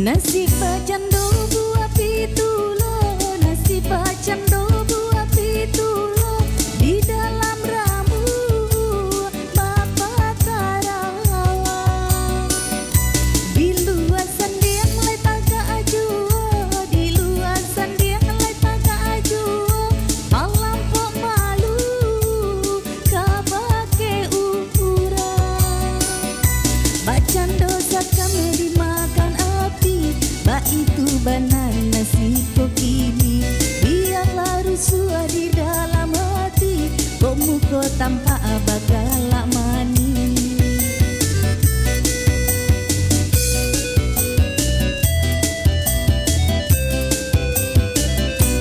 Nasi bacando buah pitulo, nasi bacando buah pitulo, di dalam ramu Bapak Karawang. Di luasan dia mulai taga ajuo, di luasan dia mulai taga ajuo, malam pok malu kabake ukuran. Bacando saat kami dimakan api, bak itu banan nasi kokini, biarlah rusuh di dalam hati, kok muka tampak bagalak manis.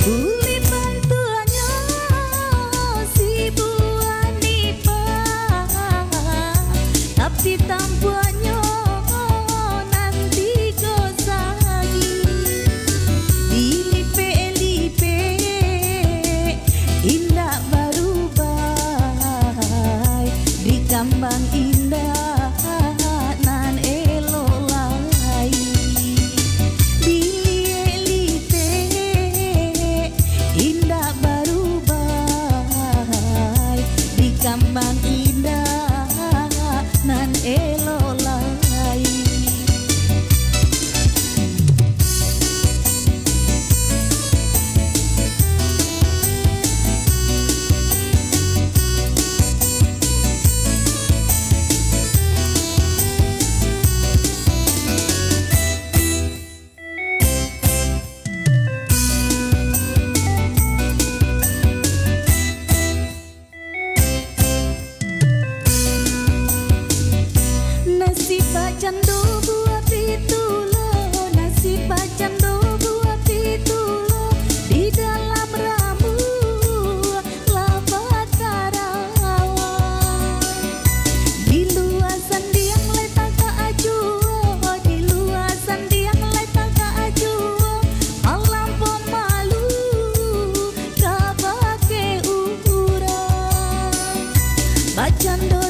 Uli bantuannya si buah nipah, tapi tampuannya nanti gosagi. Dilipe-lipe indah berubah, di kambang indah nan elolai. Dilipe indah berubah, di kambang indah nan elolai. Nasi bacando buah pitulo, nasi bacando buah pitulo, di dalam ramu Bapak Karawang. Di luasan dia mulai taga ajuo, di luasan dia mulai taga ajuo, malam pok malu kabake ukuran. Bacando